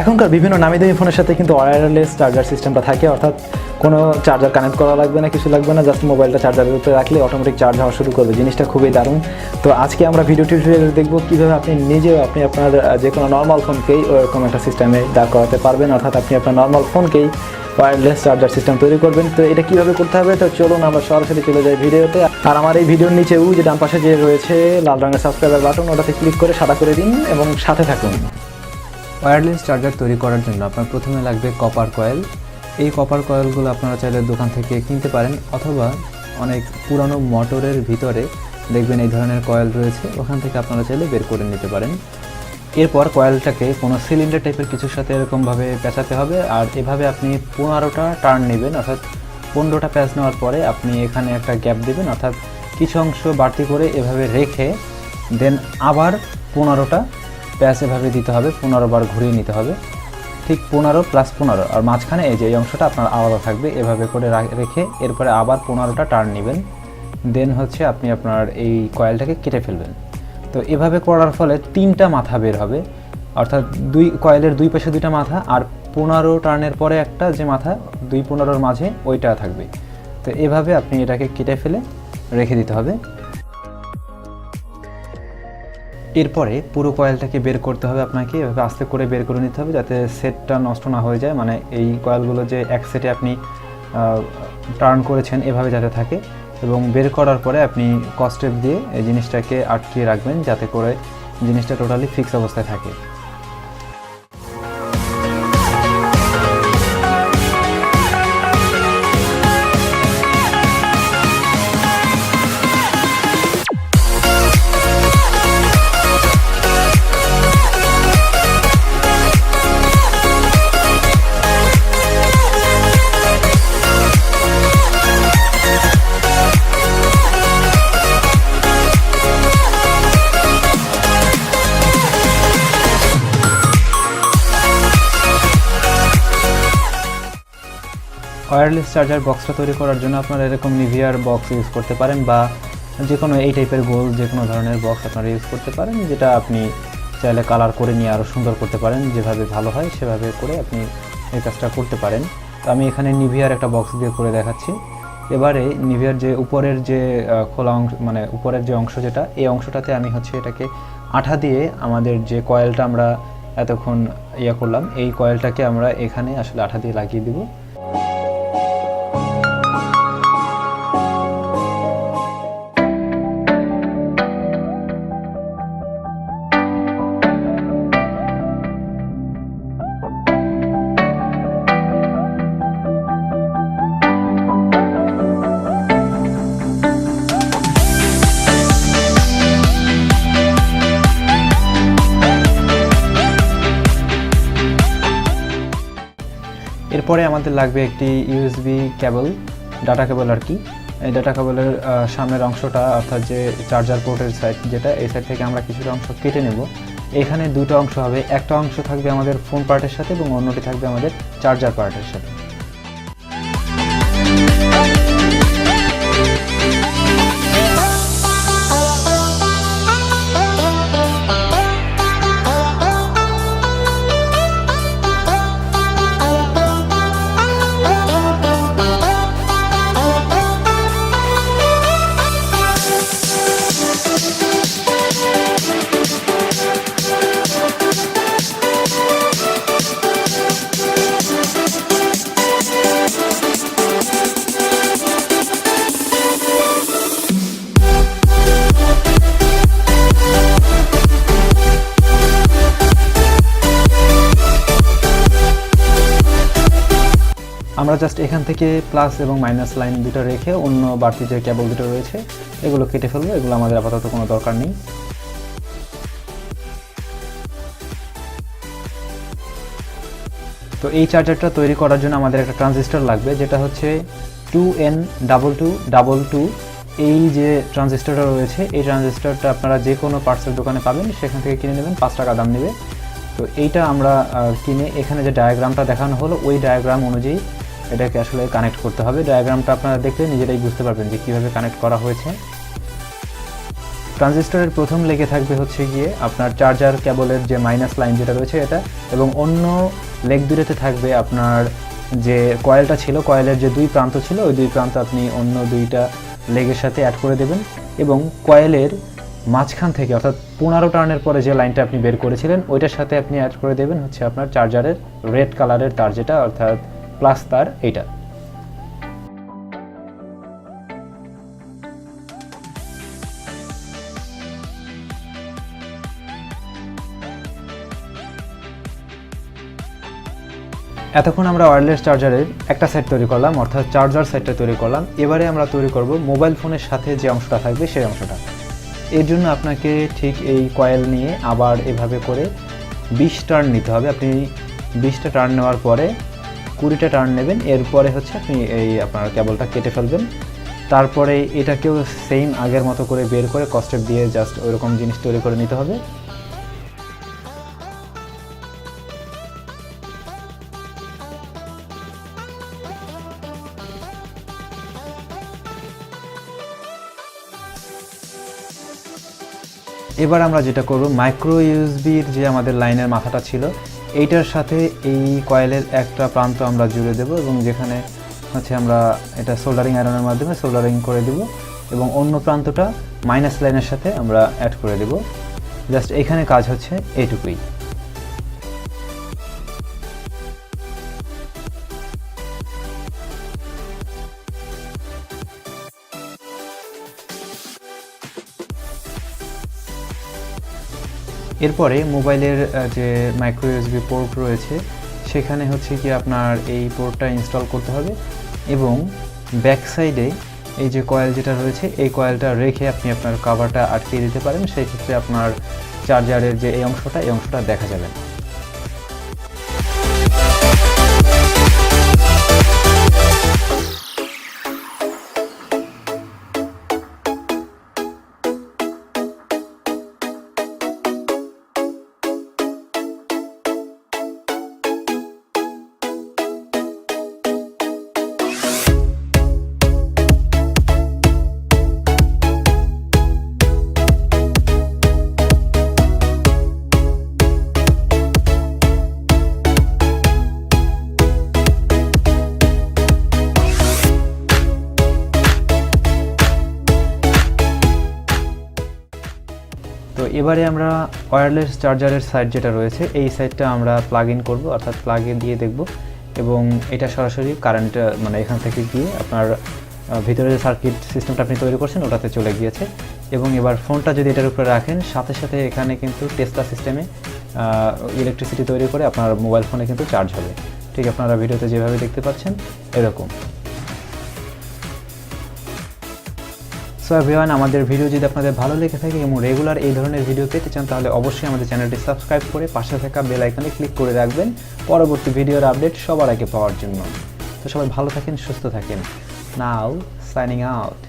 এখনকার বিভিন্ন নামি দামি ফোনের সাথে কিন্তু ওয়্যারলেস চার্জার সিস্টেমটা থাকে, অর্থাৎ কোনো চার্জার কানেক্ট করা লাগবে না, কিছু লাগবে না, জাস্ট মোবাইলটা চার্জারের উপরে রাখলে অটোমেটিক চার্জ হওয়া শুরু করবে। জিনিসটা খুবই দারুণ। তো আজকে আমরা ভিডিও টিউটোরিয়ালে দেখব কীভাবে আপনি নিজেও আপনার যে কোনো নর্মাল ফোনকেই ওরকম একটা সিস্টেমে দাঁড় করাতে পারবেন, অর্থাৎ আপনি আপনার নর্মাল ফোনকেই ওয়্যারলেস চার্জার সিস্টেম তৈরি করবেন। তো এটা কীভাবে করতে হবে, তো চলুন আমরা সরাসরি চলে যাই ভিডিওতে। আর আমার এই ভিডিওর নিচেও যে ডান পাশে যে রয়েছে লাল রঙের সাবস্ক্রাইবার বাটন, ওটাতে ক্লিক করে সাদা করে দিন এবং সাথে থাকুন। ওয়্যারলেস চার্জার তৈরি করার জন্য আপনার প্রথমে লাগবে কপার কয়েল। এই কপার কয়েলগুলো আপনারা চাইলে দোকান থেকে কিনতে পারেন, অথবা অনেক পুরানো মোটরের ভিতরে দেখবেন এই ধরনের কয়েল রয়েছে, ওখান থেকে আপনারা চাইলে বের করে নিতে পারেন। এরপর কয়েলটাকে কোনো সিলিন্ডার টাইপের কিছুর সাথে এরকমভাবে পেঁচাতে হবে, আর এভাবে আপনি 15টা টার্ন নেবেন, অর্থাৎ 15টা প্যাঁচ নেওয়ার পরে আপনি এখানে একটা গ্যাপ দেবেন, অর্থাৎ কিছু অংশ বাড়তি করে এভাবে রেখে দেন আবার 15টা প্যাঁচ এভাবে দিতে হবে, 15 বার ঘুরিয়ে নিতে হবে, ঠিক 15 + 15, আর মাঝখানে এই যে এই অংশটা আপনার আলাদা থাকবে, এভাবে করে রেখে এরপরে আবার 15টা টার্ন নেবেন, দেন হচ্ছে আপনি আপনার এই কয়েলটাকে কেটে ফেলবেন। তো এভাবে করার ফলে 3টা মাথা বের হবে, অর্থাৎ কয়েলের দুই পাশে 2টা মাথা, আর 15 টার্নের পরে একটা যে মাথা 2-15-র মাঝে ওইটা থাকবে। তো এভাবে আপনি এটাকে কেটে ফেলে রেখে দিতে হবে। এরপরে পুরো কয়েলটাকে বের করতে হবে আপনাকে, এভাবে আস্তে করে বের করে নিতে হবে যাতে সেটটা নষ্ট না হয়ে যায়, মানে এই কয়েলগুলো যে এক সেটে আপনি টার্ন করেছেন এভাবে যাতে থাকে। এবং বের করার পরে আপনি কস্টেপ দিয়ে এই জিনিসটাকে আটকিয়ে রাখবেন যাতে করে জিনিসটা টোটালি ফিক্স অবস্থায় থাকে। ওয়্যারলেস চার্জার বক্সটা তৈরি করার জন্য আপনারা এরকম নিভিয়ার বক্স ইউজ করতে পারেন, বা যে কোনো এই টাইপের গোল যে কোনো ধরনের বক্স আপনারা ইউজ করতে পারেন, যেটা আপনি চাইলে কালার করে নিয়ে আরও সুন্দর করতে পারেন, যেভাবে ভালো হয় সেভাবে করে আপনি এই কাজটা করতে পারেন। তো আমি এখানে নিভিয়ার একটা বক্স দিয়ে করে দেখাচ্ছি। এবারে নিভিয়ার যে উপরের যে খোলা অংশ, মানে উপরের যে অংশ যেটা, এই অংশটাতে আমি হচ্ছে এটাকে আঠা দিয়ে আমাদের যে কয়েলটা আমরা এতক্ষণ করলাম, এই কয়েলটাকে আমরা এখানে আসলে আঠা দিয়ে লাগিয়ে দিব। এরপরে আমাদের লাগবে একটি ইউএসবি কেবল, ডাটা কেবল আর কি। এই ডাটা কেবলের সামনের অংশটা, অর্থাৎ যে চার্জার পোর্টের সাইড যেটা, এই সাইড থেকে আমরা কিছুটা অংশ কেটে নেব। এখানে 2টা অংশ হবে, একটা অংশ থাকবে আমাদের ফোন পার্টের সাথে এবং অন্যটি থাকবে আমাদের চার্জার পার্টের সাথে। আমরা জাস্ট এখান থেকে প্লাস এবং মাইনাস লাইন দুটো রেখে অন্য বাড়তি যে কেবল দুটো রয়েছে এগুলো কেটে ফেলবো, এগুলো আমাদের আপাতত কোনো দরকার নেই। তো এই চার্জারটা তৈরি করার জন্য আমাদের একটা ট্রানজিস্টর লাগবে, যেটা হচ্ছে 2N2222। এই যে ট্রানজিস্টরটা রয়েছে, এই ট্রানজিস্টরটা আপনারা যে কোনো পার্টসের দোকানে পাবেন, সেখান থেকে কিনে নেবেন, 5 টাকা দাম নেবে। তো এইটা আমরা কিনে এখানে যে ডায়াগ্রামটা দেখানো হলো ওই ডায়াগ্রাম অনুযায়ী এটাকে আসলে কানেক্ট করতে হবে। ডায়াগ্রামটা আপনারা দেখলে নিজেরাই বুঝতে পারবেন যে কীভাবে কানেক্ট করা হয়েছে। ট্রানজিস্টরের প্রথম লেগে থাকবে হচ্ছে গিয়ে আপনার চার্জার কেবলের যে মাইনাস লাইন যেটা রয়েছে এটা, এবং অন্য লেগ দুটোতে থাকবে আপনার যে কয়েলটা ছিল, কয়েলের যে দুই প্রান্ত ছিল ওই দুই প্রান্ত আপনি অন্য দুইটা লেগের সাথে অ্যাড করে দেবেন, এবং কয়েলের মাঝখান থেকে অর্থাৎ 15 টার্নের পরে যে লাইনটা আপনি বের করেছিলেন ওইটার সাথে আপনি অ্যাড করে দেবেন হচ্ছে আপনার চার্জারের রেড কালারের তার যেটা, অর্থাৎ প্লাস তার এইটা। এতক্ষণ আমরা ওয়্যারলেস চার্জারের একটা সেট তৈরি করলাম, অর্থাৎ চার্জার সেটটা তৈরি করলাম। এবারে আমরা তৈরি করব মোবাইল ফোনের সাথে যে অংশটা থাকবে সেই অংশটা। এর জন্য আপনাকে ঠিক এই কয়েল নিয়ে আবার এভাবে করে 20 টার্ন নিতে হবে। আপনি 20টা টার্ন নেওয়ার পরে 20টা টার্ন নেবেন, এরপরে হচ্ছে আপনি এই আপনার কেবলটা কেটে ফেলবেন। তারপরে এটাকেও সেম আগের মতো করে বের করে কস্টেপ দিয়ে জাস্ট ওইরকম জিনিস তৈরি করে নিতে হবে। এবার আমরা যেটা করব, মাইক্রো ইউএসবির যে আমাদের লাইনের মাথাটা ছিল এইটার সাথে এই কয়েলের একটা প্রান্ত আমরা জুড়ে দেব, এবং যেখানে হচ্ছে আমরা এটা সোল্ডারিং আয়রনের মাধ্যমে সোল্ডারিং করে দেব, এবং অন্য প্রান্তটা মাইনাস লাইনের সাথে আমরা অ্যাড করে দেব। জাস্ট এখানে কাজ হচ্ছে এইটুকুই। এরপরে মোবাইলের যে মাইক্রো ইউএসবি পোর্ট রয়েছে সেখানে হচ্ছে কি আপনার এই পোর্টটা ইনস্টল করতে হবে, এবং ব্যাক সাইডে এই যে কয়েল যেটা রয়েছে এই কয়েলটা রেখে আপনি আপনার কভারটা আটকিয়ে দিতে পারেন। সেই ক্ষেত্রে আপনার চার্জারের যে এই অংশটা দেখা যাবে না। তো এবারে আমরা ওয়্যারলেস চার্জারের সাইড যেটা রয়েছে এই সাইডটা আমরা প্লাগ ইন করবো, অর্থাৎ প্লাগ ইন দিয়ে দেখব, এবং এটা সরাসরি কারেন্ট মানে এখান থেকে গিয়ে আপনার ভিতরে যে সার্কিট সিস্টেমটা আপনি তৈরি করছেন ওটাতে চলে গিয়েছে। এবং এবার ফোনটা যদি এটার উপরে রাখেন সাথে সাথে এখানে কিন্তু টেসলা সিস্টেমে ইলেকট্রিসিটি তৈরি করে আপনার মোবাইল ফোনে কিন্তু চার্জ হবে, ঠিক আপনারা ভিডিওতে যেভাবে দেখতে পাচ্ছেন এরকম। সো এভরিওয়ান, আমাদের ভিডিও যদি আপনাদের ভালো লেগে থাকে এবং রেগুলার এই ধরনের ভিডিও পেতে চান তাহলে অবশ্যই আমাদের চ্যানেলটি সাবস্ক্রাইব করে পাশে থাকা বেল আইকনে ক্লিক করে রাখবেন পরবর্তী ভিডিওর আপডেট সবার আগে পাওয়ার জন্য। তো সবাই ভালো থাকেন, সুস্থ থাকেন। নাও সাইনিং আউট।